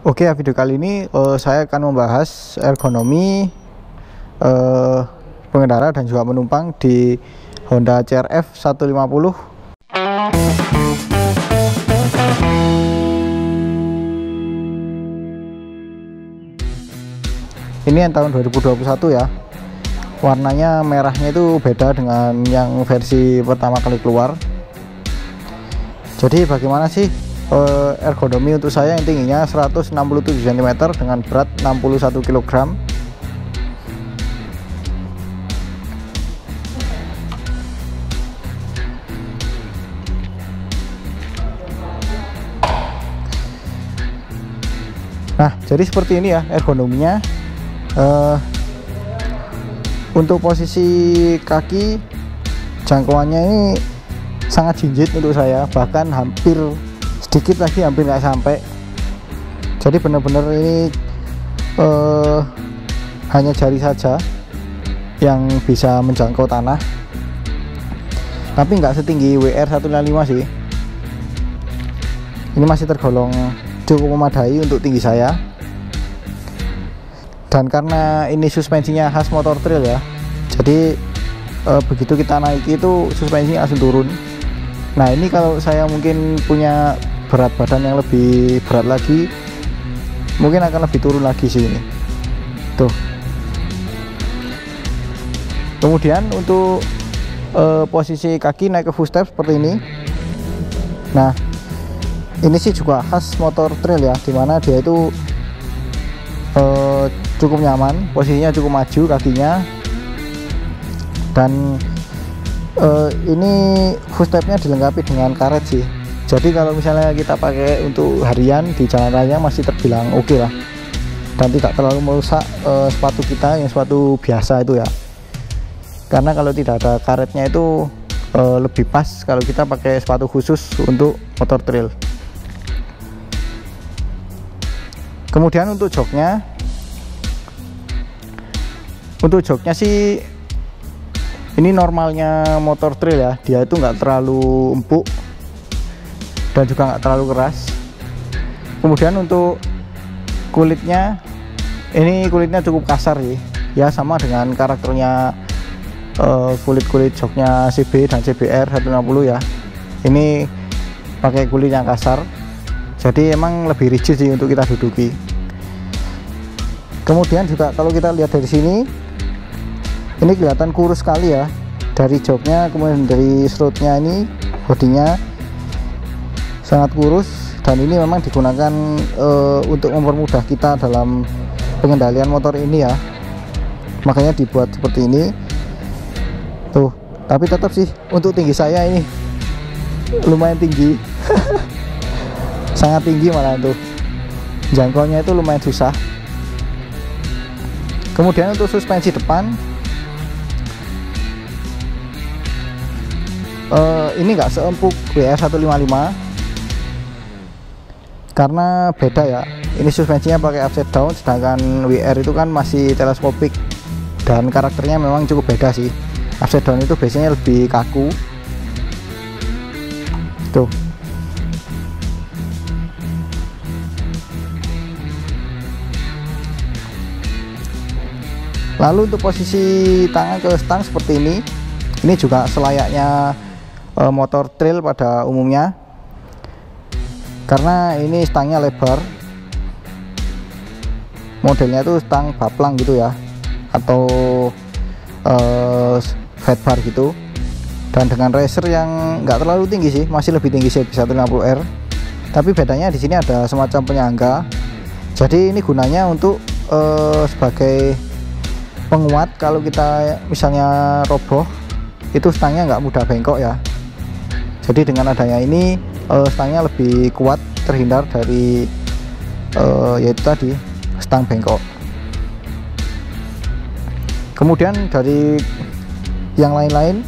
Oke, video kali ini saya akan membahas ergonomi pengendara dan juga penumpang di Honda CR-V 150. Ini yang tahun 2021 ya. Warnanya merahnya itu beda dengan yang versi pertama kali keluar. Jadi bagaimana sih ergonomi untuk saya yang tingginya 167 cm dengan berat 61 kg. Nah, jadi seperti ini ya ergonominya. Untuk posisi kaki jangkauannya ini sangat jinjit untuk saya, bahkan hampir sedikit lagi hampir nggak sampai. Jadi benar-benar ini hanya jari saja yang bisa menjangkau tanah, tapi nggak setinggi WR 155 sih. Ini masih tergolong cukup memadai untuk tinggi saya. Dan karena ini suspensinya khas motor trail ya, jadi begitu kita naiki itu suspensinya langsung turun. Nah, ini kalau saya mungkin punya berat badan yang lebih berat lagi, mungkin akan lebih turun lagi sih ini. Tuh. Kemudian untuk posisi kaki naik ke full step seperti ini. Nah, ini sih juga khas motor trail ya, dimana dia itu cukup nyaman, posisinya cukup maju kakinya. Dan ini full stepnya dilengkapi dengan karet sih. Jadi kalau misalnya kita pakai untuk harian di jalan raya masih terbilang oke lah, dan tidak terlalu merusak sepatu kita yang sepatu biasa itu ya. Karena kalau tidak ada karetnya itu lebih pas kalau kita pakai sepatu khusus untuk motor trail. Kemudian untuk joknya sih ini normalnya motor trail ya, dia itu nggak terlalu empuk dan juga nggak terlalu keras. Kemudian untuk kulitnya, ini kulitnya cukup kasar sih ya, sama dengan karakternya kulit joknya CB dan CBR 150 ya. Ini pakai kulit yang kasar, jadi emang lebih rigid sih untuk kita duduki. Kemudian juga kalau kita lihat dari sini, ini kelihatan kurus sekali ya dari joknya, kemudian dari strutnya, ini bodinya sangat kurus, dan ini memang digunakan untuk mempermudah kita dalam pengendalian motor ini ya, makanya dibuat seperti ini tuh. Tapi tetap sih untuk tinggi saya ini lumayan tinggi sangat tinggi malah, tuh jangkauannya itu lumayan susah. Kemudian untuk suspensi depan, ini nggak seempuk WR 155 karena beda ya. Ini suspensinya pakai upside down, sedangkan WR itu kan masih teleskopik, dan karakternya memang cukup beda sih. Upside down itu biasanya lebih kaku tuh. Lalu untuk posisi tangan ke stang seperti ini juga selayaknya motor trail pada umumnya, karena ini stangnya lebar, modelnya itu stang baplang gitu ya, atau fat bar gitu, dan dengan racer yang nggak terlalu tinggi sih, masih lebih tinggi CB 150R, tapi bedanya di sini ada semacam penyangga. Jadi ini gunanya untuk sebagai penguat kalau kita misalnya roboh, itu stangnya nggak mudah bengkok ya. Jadi dengan adanya ini stangnya lebih kuat, terhindar dari yaitu tadi stang bengkok. Kemudian dari yang lain-lain,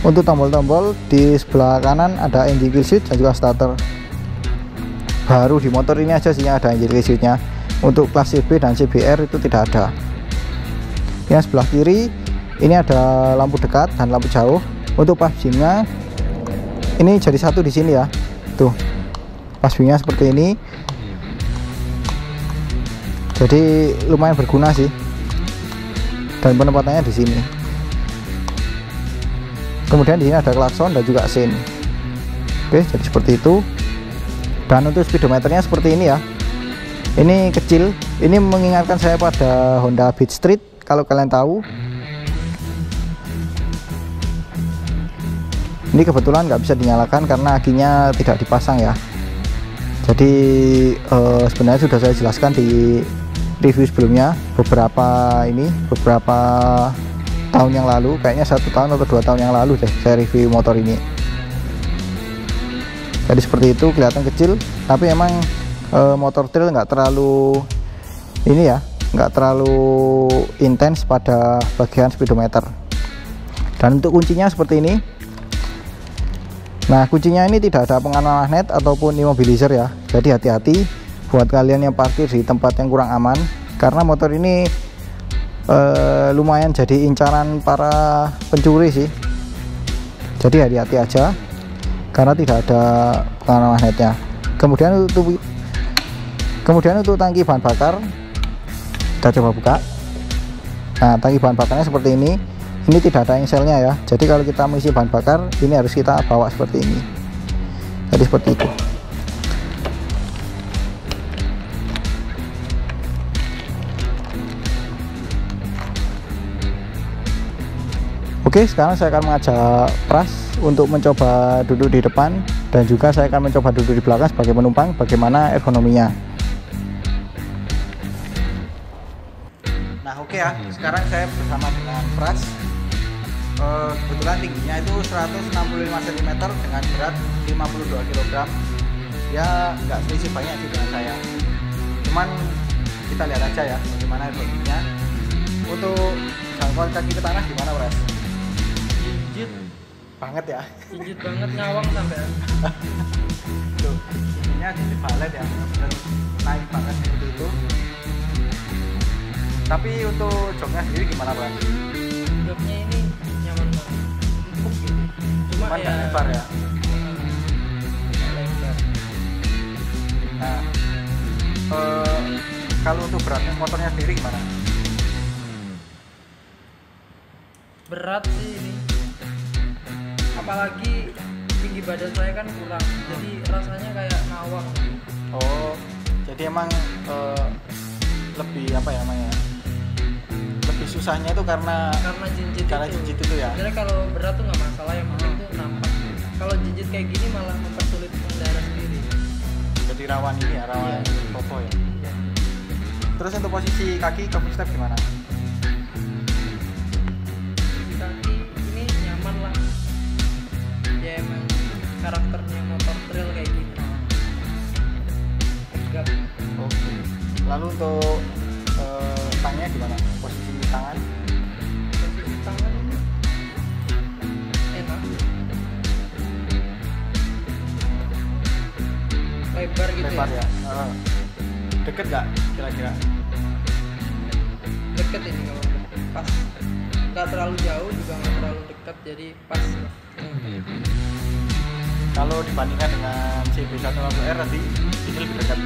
untuk tombol-tombol di sebelah kanan ada engine kill switch dan juga starter. Baru di motor ini aja sih yang ada engine kill switch-nya. Untuk kelas CB dan CBR itu tidak ada. Yang sebelah kiri ini ada lampu dekat dan lampu jauh. Untuk passingnya ini jadi satu di sini ya, tuh passingnya seperti ini. Jadi lumayan berguna sih, dan penempatannya di sini. Kemudian di sini ada klakson dan juga sein. Oke, jadi seperti itu. Dan untuk speedometernya seperti ini ya. Ini kecil, ini mengingatkan saya pada Honda Beat Street kalau kalian tahu. Ini kebetulan nggak bisa dinyalakan karena akinya tidak dipasang ya. Jadi sebenarnya sudah saya jelaskan di review sebelumnya, beberapa tahun yang lalu, kayaknya 1 tahun atau 2 tahun yang lalu deh saya review motor ini. Jadi seperti itu, kelihatan kecil, tapi emang motor trail nggak terlalu ini ya, nggak terlalu intens pada bagian speedometer. Dan untuk kuncinya seperti ini. Nah, kuncinya ini tidak ada pengaman magnet ataupun immobilizer ya. Jadi hati-hati buat kalian yang parkir di tempat yang kurang aman, karena motor ini lumayan jadi incaran para pencuri sih. Jadi hati-hati aja karena tidak ada pengaman magnetnya. Kemudian untuk tangki bahan bakar, kita coba buka. Nah, tangki bahan bakarnya seperti ini. Ini tidak ada engselnya ya. Jadi kalau kita mengisi bahan bakar, ini harus kita bawa seperti ini. Jadi seperti itu. Oke, sekarang saya akan mengajak Pras untuk mencoba duduk di depan, dan juga saya akan mencoba duduk di belakang sebagai penumpang, bagaimana ergonominya. Nah, oke ya, sekarang saya bersama dengan Pras. Kebetulan tingginya itu 165 cm dengan berat 52 kg. Ya nggak selisih banyak sih dengan saya, cuman kita lihat aja ya bagaimana ergonominya. Untuk jangkauan kaki ke tanah gimana, Pras? Jinjit Banget ya, jinjit banget, ngawang sampai tuh ininya jinjit balet ya, benar naik banget seperti itu. Tapi untuk joknya sendiri gimana, Pras? joknya ini nyaman banget, empuk gitu, cuma Cuman ya nggak lebar ya. nggak lebar. Nah, kalau untuk beratnya motornya sendiri gimana? Berat sih ini, apalagi tinggi badan saya kan kurang, jadi rasanya kayak ngawang. Oh, jadi emang lebih apa ya namanya? Lebih susahnya itu karena jinjit jinjit itu ya. sebenarnya kalau berat tuh nggak masalah, yang penting tuh nampak. Kalau jinjit kayak gini malah mempersulit pengendara sendiri. Jadi rawan ini ya, rawan foto ya. Iya. Terus untuk posisi kaki step gimana? Di kaki ini nyaman lah, ya emang karakternya motor trail kayak gini, tegap. Oke. Lalu untuk tangannya gimana? Posisi tangan? Posisi tangan ini enak, lebar gitu, Lebar ya, ya. Deket nggak kira-kira? deket ini kalau pas, nggak terlalu jauh juga nggak terlalu dekat, jadi pas. Kalau dibandingkan dengan CB150R tadi, ini lebih dekat.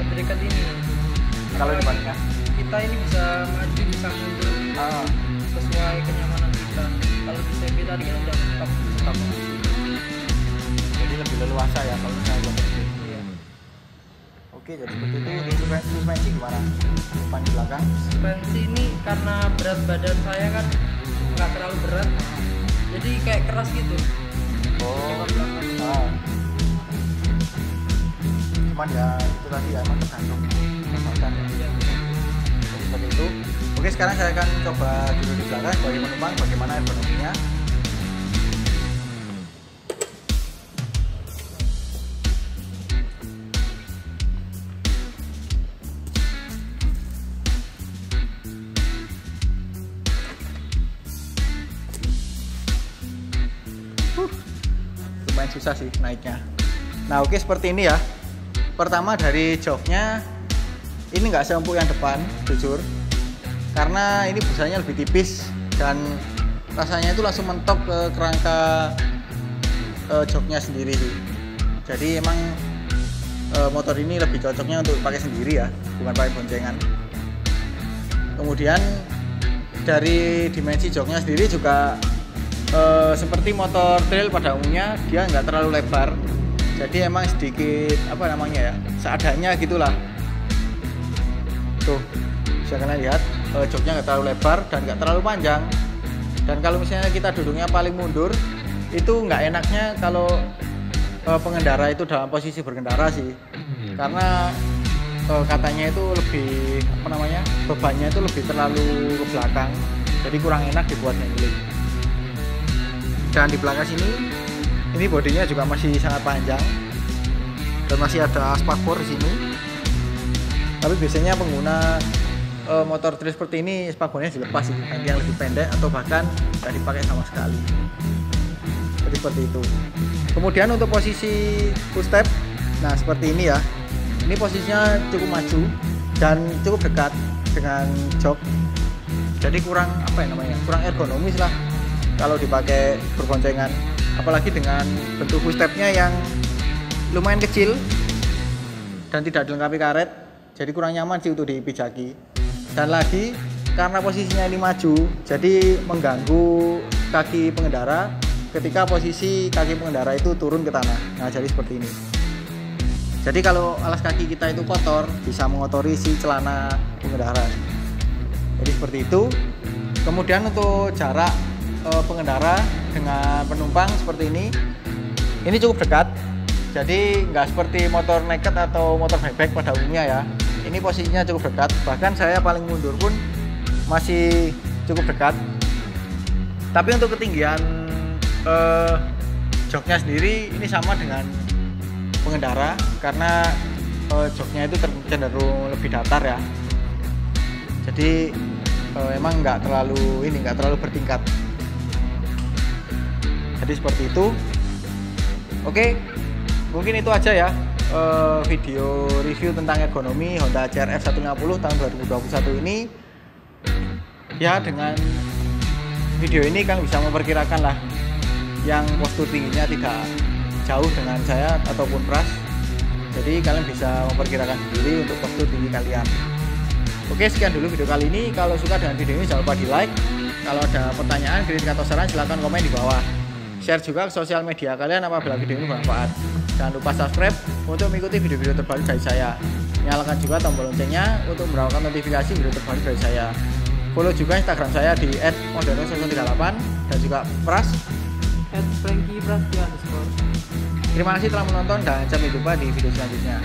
Lebih dekat ini. Kalau dibandingkan Kita ini bisa maju, bisa mundur sesuai kenyamanan kita. Kalau di CB tadi kan udah mentok. Jadi lebih leluasa ya kalau misalnya buat ini. Iya. Oke, jadi seperti itu. Untuk suspensi gimana? Depan belakang? Suspensi ini karena berat badan saya kan nggak terlalu berat, jadi kayak keras gitu. Oh, Depan belakang. cuman ya itu tadi ya, emang tergantung kecepatan ya. Iya. Jadi seperti itu. Oke, sekarang saya akan coba duduk di belakang sebagai penumpang, bagaimana ergonominya. Lumayan susah sih naiknya. Nah, oke, seperti ini ya. Pertama dari joknya, ini nggak seempuk yang depan, jujur, karena ini busanya lebih tipis dan rasanya itu langsung mentok ke kerangka joknya sendiri sih. Jadi emang motor ini lebih cocoknya untuk pakai sendiri ya, bukan pakai boncengan. Kemudian dari dimensi joknya sendiri juga seperti motor trail pada umumnya, dia nggak terlalu lebar, jadi emang sedikit apa namanya ya, seadanya gitulah. Tuh bisa kalian lihat, joknya nggak terlalu lebar dan nggak terlalu panjang. Dan kalau misalnya kita duduknya paling mundur, itu nggak enaknya kalau pengendara itu dalam posisi berkendara sih, karena katanya itu lebih apa namanya, bebannya itu lebih terlalu ke belakang, jadi kurang enak dibuat handling. Dan di belakang sini, ini bodinya juga masih sangat panjang dan masih ada spakbor di sini. Tapi biasanya pengguna motor trail seperti ini spakbornya dilepas sih, ganti yang lebih pendek atau bahkan tidak dipakai sama sekali. Jadi seperti itu. Kemudian untuk posisi full step, nah seperti ini ya. Ini posisinya cukup maju dan cukup dekat dengan jok. Jadi kurang apa ya namanya, kurang ergonomis lah kalau dipakai berboncengan, apalagi dengan bentuk full stepnya yang lumayan kecil dan tidak dilengkapi karet, jadi kurang nyaman sih untuk dipijaki. Dan lagi karena posisinya ini maju, jadi mengganggu kaki pengendara ketika posisi kaki pengendara itu turun ke tanah. Nah jadi seperti ini. Jadi kalau alas kaki kita itu kotor, bisa mengotori si celana pengendara. Jadi seperti itu. Kemudian untuk jarak pengendara dengan penumpang seperti ini cukup dekat, jadi nggak seperti motor naked atau motor bike pada umumnya ya. Ini posisinya cukup dekat, bahkan saya paling mundur pun masih cukup dekat. Tapi untuk ketinggian joknya sendiri ini sama dengan pengendara, karena joknya itu cenderung lebih datar ya, jadi emang nggak terlalu bertingkat. Jadi seperti itu. Oke, mungkin itu aja ya video review tentang ergonomi Honda CR-F 150 tahun 2021 ini. Ya dengan video ini kalian bisa memperkirakan lah yang postur tingginya tidak jauh dengan saya ataupun Pras. Jadi kalian bisa memperkirakan sendiri untuk postur tinggi kalian. Oke, sekian dulu video kali ini. Kalau suka dengan video ini jangan lupa di like. Kalau ada pertanyaan, kritik atau saran silahkan komen di bawah. Share juga ke sosial media kalian apabila video ini bermanfaat. Jangan lupa subscribe untuk mengikuti video-video terbaru dari saya. Nyalakan juga tombol loncengnya untuk mendapatkan notifikasi video terbaru dari saya. Follow juga Instagram saya di @modern138 dan juga Pras @frankieprastia_. Terima kasih telah menonton dan sampai jumpa di video selanjutnya.